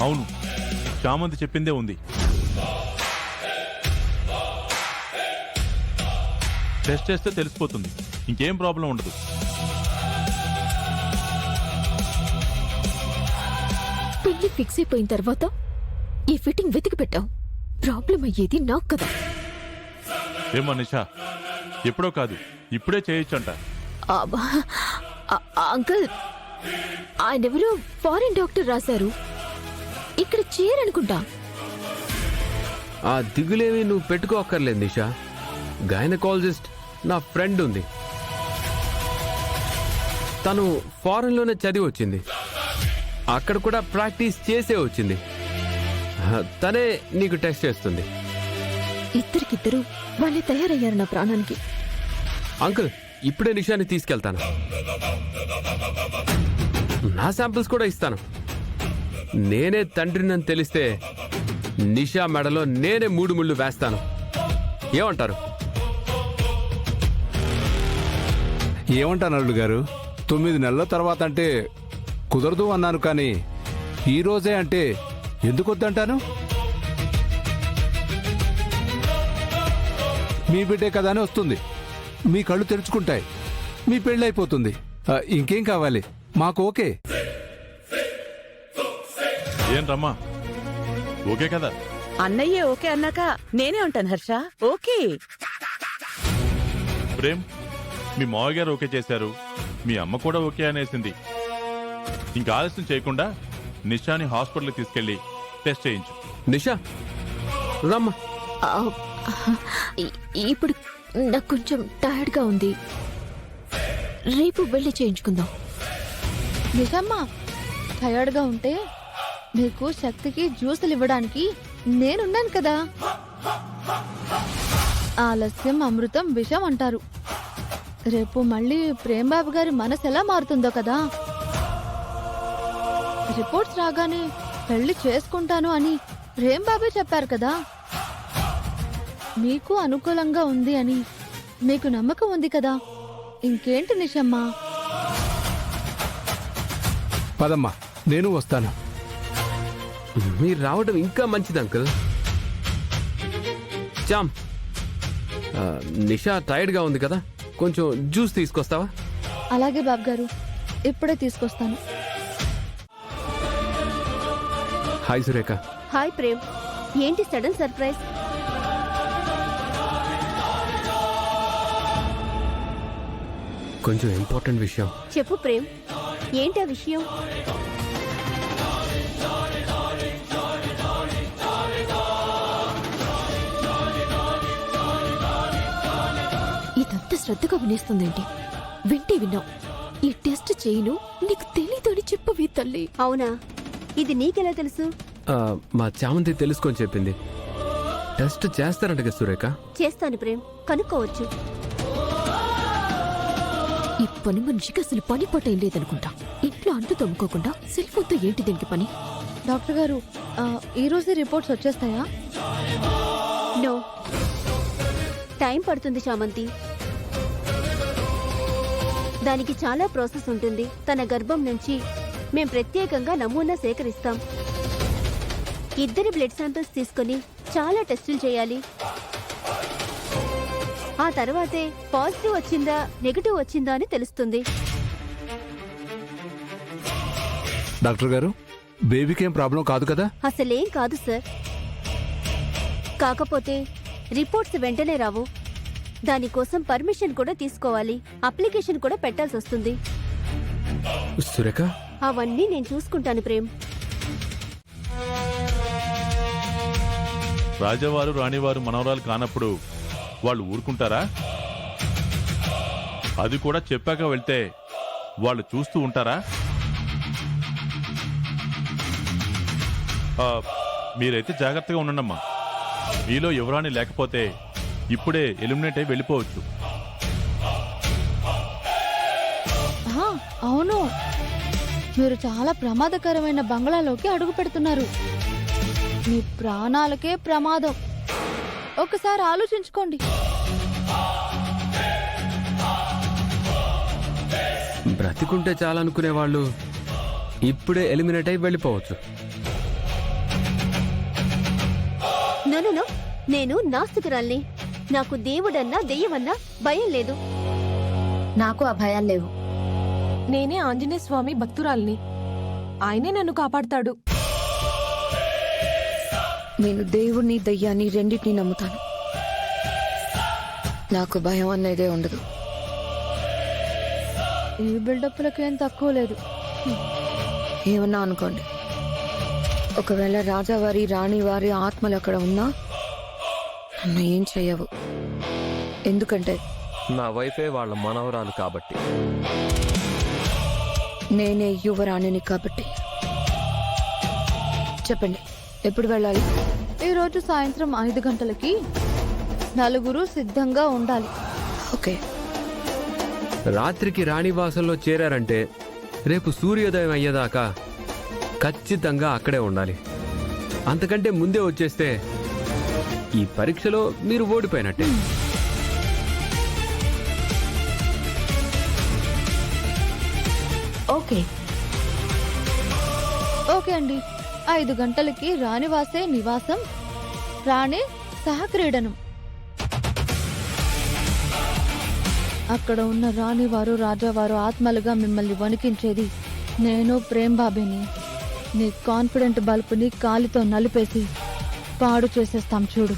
అవును, చామంతి చెప్పిందే ఉంది. టెస్ట్ చేస్తే తెలిసిపోతుంది, ఇంకేం ప్రాబ్లం ఉండదు. పెళ్లి ఫిక్స్ అయిపోయిన తర్వాత ఈ ఫిట్టింగ్ వెతికి పెట్టావు. ప్రాబ్లం అయ్యేది నాకు కదా. ఏమో నిషా, ఎప్పుడో కాదు ఇప్పుడే చేయొచ్చంట. అంకుల్, ఆయనెవరో ఫారిన్ డాక్టర్ రాశారు, ఇక్కడ చేయరనుకుంటా. ఆ దిగులేవి నువ్వు పెట్టుకోక్కర్లేదు నిషా. గైనకాలజిస్ట్ నా ఫ్రెండ్ ఉంది, తను ఫారెన్లోనే చదివి వచ్చింది, అక్కడ కూడా ప్రాక్టీస్ చేసే వచ్చింది. తనే నీకు టెస్ట్ చేస్తుంది. ఇద్దరికిద్దరు వాళ్ళే తయారయ్యారు నా ప్రాణానికి. అంకుల్, ఇప్పుడే నిషాని తీసుకెళ్తాను, నా శాంపిల్స్ కూడా ఇస్తాను. నేనే తండ్రినని తెలిస్తే నిషా మెడలో నేనే 3 ముళ్ళు వేస్తాను. ఏమంటారు? ఏమంటాను అల్లుడు గారు, 9 నెలల తర్వాత అంటే కుదరదు అన్నాను, కానీ ఈ రోజే అంటే ఎందుకు వద్దంటాను? మీ బిడ్డే కదా అని వస్తుంది, మీ కళ్ళు తెరుచుకుంటాయి, మీ పెళ్ళి అయిపోతుంది. ఇంకేం కావాలి? మాకు ఓకే. ఏం రమ్మా, ఓకే కదా? అన్నయ్యే ఓకే అన్నాక నేనే ఉంటాను హర్ష. ఓకే. ప్రేమ్, మీ మావయ్య గారు ఓకే చేశారు, మీ అమ్మ కూడా ఓకే అనేసింది. ఇంకా ఆలస్యం చేయకుండా నిషాని హాస్పిటల్కి తీసుకెళ్లి టెస్ట్ చేయించు. నిషా రమ్మా. ఇప్పుడు నాకు కొంచెం టైర్డ్గా ఉంది, రేపు వెళ్ళి చేయించుకుందాం. నిజమ్మా, టయర్డ్గా ఉంటే నీకు శక్తికి జ్యూసులు ఇవ్వడానికి నేనున్నాను కదా. ఆలస్యం అమృతం విషం అంటారు. రేపు మళ్ళీ ప్రేమ్బాబు గారి మనసు ఎలా మారుతుందో కదా. రిపోర్ట్స్ రాగానే పెళ్లి చేసుకుంటాను అని ప్రేమ్బాబే చెప్పారు కదా. మీకు అనుకూలంగా ఉంది అని మీకు నమ్మకం ఉంది కదా. ఇంకేంటి నిషమ్మా? పదమ్మా, నేను వస్తాను. మీరు రావడం ఇంకా మంచిది అంకుల్. చామ్, నిషా టైర్డ్గా ఉంది కదా, కొంచెం జ్యూస్ తీసుకొస్తావా? అలాగే బాబు గారు, ఇప్పుడే తీసుకొస్తాను. హాయ్ సురేఖ. హాయ్ ప్రేమ్, ఏంటి సడన్ సర్ప్రైజ్? కొంచెం ఇంపార్టెంట్ విషయం. చెప్పు ప్రేమ్, ఏంటి ఆ విషయం? ఇదంతా శ్రద్ధగా వినేస్తుందేంటి? వింటే విన్నావు. ఈ టెస్ట్ చేయను నీకు తెలీదు అని చెప్పవి తల్లి. అవునా, ఇది నీకెలా తెలుసు? మా చామంతి తెలుసుకొని చెప్పింది. టెస్ట్ చేస్తారంట సురేఖ. చేస్తాను ప్రేమ్, కనుక్కోవచ్చు. ఈ పని మనిషికి అసలు పని పట్టేం లేదనుకుంటా. ఇంట్లో అంటు తమ్ముకోకుండా సెల్ ఫోన్తో ఏంటి దీనికి పని? డాక్టర్ గారు, ఈ రోజే రిపోర్ట్స్ వచ్చేస్తాయా? నో, టైం పడుతుంది చామంతి. దానికి చాలా ప్రాసెస్ ఉంటుంది. తన గర్భం నుంచి మేం ప్రత్యేకంగా నమూనా సేకరిస్తాం. 2 బ్లడ్ శాంపిల్స్ తీసుకుని చాలా టెస్టులు చేయాలి. ఆ తర్వాతే పాజిటివ్ వచ్చిందా నెగటివ్ వచ్చిందా అని తెలుస్తుంది. డాక్టర్ గారు, బేబీకి ఏం ప్రాబ్లం కాదు కదా? అసలేం కాదు సార్. కాకపోతే రిపోర్ట్స్ వెంటనే రావు. దానికోసం పర్మిషన్ కూడా తీసుకోవాలి, అప్లికేషన్ కూడా పెట్టాల్సి వస్తుంది. సురేఖ, అవన్నీ నేను చూసుకుంటాను ప్రేమ్. రాజావారు రాణివారు మనవరాలు కానప్పుడు వాళ్ళు ఊరుకుంటారా? అది కూడా చెప్పాక వెళ్తే వాళ్ళు చూస్తూ ఉంటారా? మీరైతే జాగ్రత్తగా ఉండండమ్మా. మీలో ఎవరాని లేకపోతే ఇప్పుడే ఎలిమినేట్ అయి వెళ్ళిపోవచ్చు. అవును, మీరు చాలా ప్రమాదకరమైన బంగ్లాలోకి అడుగు పెడుతున్నారు. మీ ప్రాణాలకే ప్రమాదం. ఒకసారి ఆలోచించుకోండి. బ్రతికుంటే చాలనుకునే వాళ్ళు ఇప్పుడే ఎలిమినేట్ అయి వెళ్ళిపోవచ్చు. నేను నాస్తికురాల్ని. నాకు దేవుడన్నా దెయ్యమన్నా భయం లేదు. నాకు ఆ భయాలు లేవు. నేనే ఆంజనేయ స్వామి భక్తురాల్ని. ఆయనే నన్ను కాపాడతాడు. నేను దేవుణ్ణి దయ్యాన్ని రెండింటినీ నమ్ముతాను. నాకు భయం అనేదే ఉండదు. ఈ బిల్డప్లకేం తక్కువ లేదు. ఏమన్నా అనుకోండి, ఒకవేళ రాజావారి రాణివారి ఆత్మలు అక్కడ ఉన్నా నన్ను ఏం చెయ్యవు. ఎందుకంటే నా వైఫే వాళ్ళ మనవరాలు కాబట్టి. నేనే యువరాణిని కాబట్టి. చెప్పండి, ఎప్పుడు వెళ్ళాలి? ఈరోజు సాయంత్రం 5 గంటలకి నలుగురు సిద్ధంగా ఉండాలి. ఓకే. రాత్రికి రాణివాసంలో చేరారంటే రేపు సూర్యోదయం అయ్యేదాకా ఖచ్చితంగా అక్కడే ఉండాలి. అంతకంటే ముందే వచ్చేస్తే ఈ పరీక్షలో మీరు ఓడిపోయినట్టే. ఓకే. ఓకే అండి. 5 గంటలకి రాణివాసే నివాసం, రాణి సహక్రీడనం. అక్కడ ఉన్న రాణివారు రాజావారు ఆత్మలుగా మిమ్మల్ని వణికించేది నేను ప్రేమ్ బాబేని. నీ కాన్ఫిడెంట్ బల్బుని కాలితో నలిపేసి పాడు చేసేస్తాం చూడు.